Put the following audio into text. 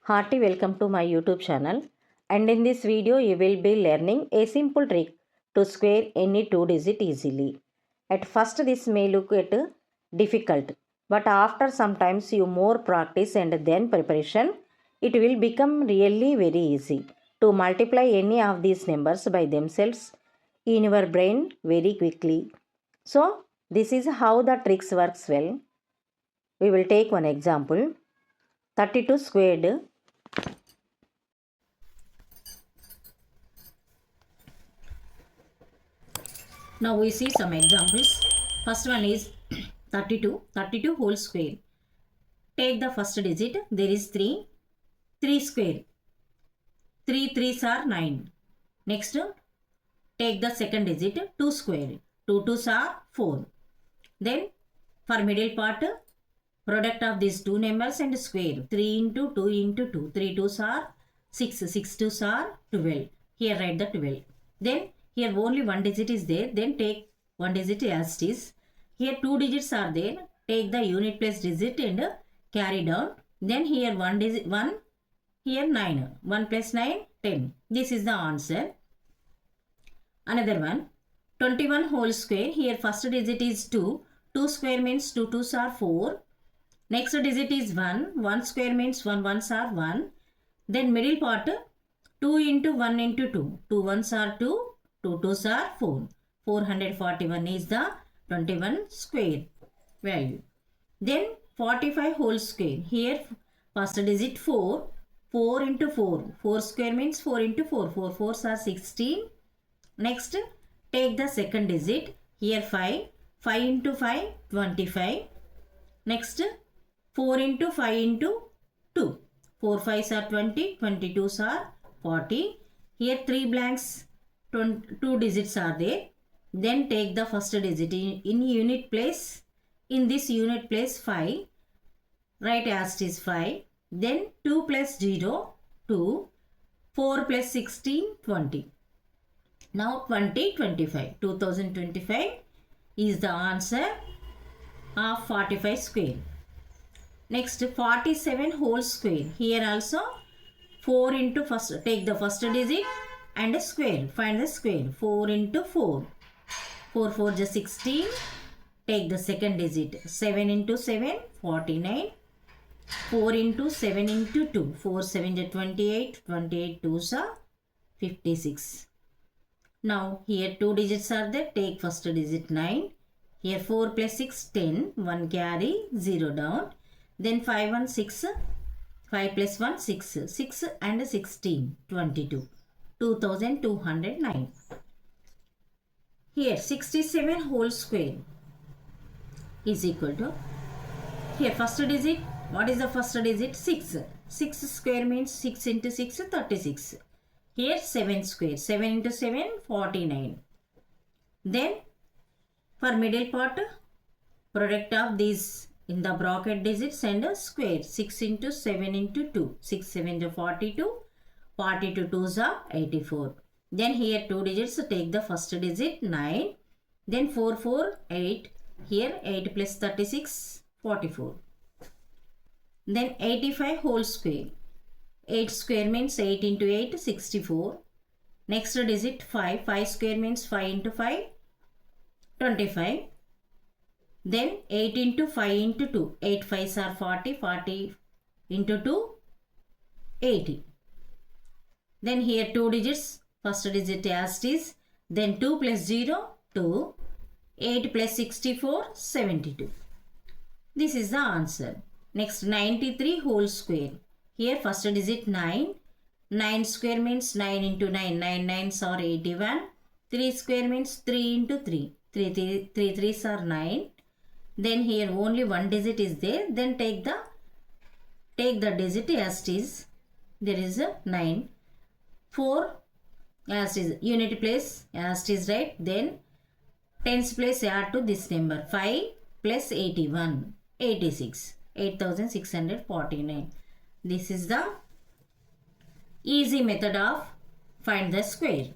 Hearty welcome to my YouTube channel, and in this video you will be learning a simple trick to square any two digit easily. At first this may look difficult, but after sometimes you more practice and then preparation, it will become really very easy to multiply any of these numbers by themselves in your brain very quickly. So this is how the tricks works well. We will take one example. 32 squared. Now we see some examples. First one is 32 whole square. Take the first digit, there is 3 square. 3 3s are 9. Next, take the second digit, 2 square. 2 2s are 4. Then for middle part, product of these two numbers and square. 3 into 2 into 2. 3 2s are 6. 6 2s are 12. Here write the 12. Then here only one digit is there. Then take one digit as it is. Here two digits are there. Take the unit place digit and carry down. Then here one digit 1. Here 9. 1 plus 9, 10. This is the answer. Another one. 21 whole square. Here first digit is 2. 2 square means 2 2s are 4. Next digit is 1. 1 square means 1 1s are 1. Then middle part 2 into 1 into 2. 2 1s are 2. 2 2s are 4. 441 is the 21 square value. Then 45 whole square. Here first digit 4. 4 into 4. 4 square means 4 into 4. 4 4s are 16. Next take the second digit. Here 5. 5 into 5, 25. Next 4 into 5 into 2. 4 5s are 20. 22s are 40. Here 3 blanks. 2 digits are there. Then take the first digit in unit place. In this unit place 5. Write as it is 5. Then 2 plus 0, 2. 4 plus 16, 20. Now 2025. 2025 is the answer of 45 square. Next 47 whole square. Here also 4 into first. Take the first digit and a square. Find the square. 4 into 4. 4 4 just 16. Take the second digit. 7 into 7, 49. 4 into 7 into 2. 4 7 is 28. 28 2s are 56. Now here two digits are there. Take first digit 9. Here 4 plus 6, 10. 1 carry, 0 down. Then 5 1 6. 5 plus 1 6. 6 and 16, 22. 2209. Here 67 whole square is equal to, here first digit, what is the first digit? 6. 6 square means 6 into 6, 36. Here 7 square. 7 into 7, 49. Then for middle part, product of these in the bracket digits and a square. 6 into 7 into 2. 6 7 is 42. 42 2s are 84. Then here two digits. Take the first digit 9. Then 4 4 8. Here 8 plus 36, 44. Then 85 whole square. 8 square means 8 into 8, 64. Next digit 5. 5 square means 5 into 5, 25. Then 8 into 5 into 2. 8 5s are 40. 40 into 2, 80. Then here two digits. First digit as it is. Then 2 plus 0, 2. 8 plus 64, 72. This is the answer. Next 93 whole square. Here first digit 9. 9 square means 9 into 9. 9 9s are 81. 3 square means 3 into 3. 3 3s are 9. Then here only one digit is there. Then take the digit as it is. There is a 9. 4 as it is. Unit place as it is, right? Then tens place add to this number. 5 plus 81. 86. 8649. This is the easy method of find the square.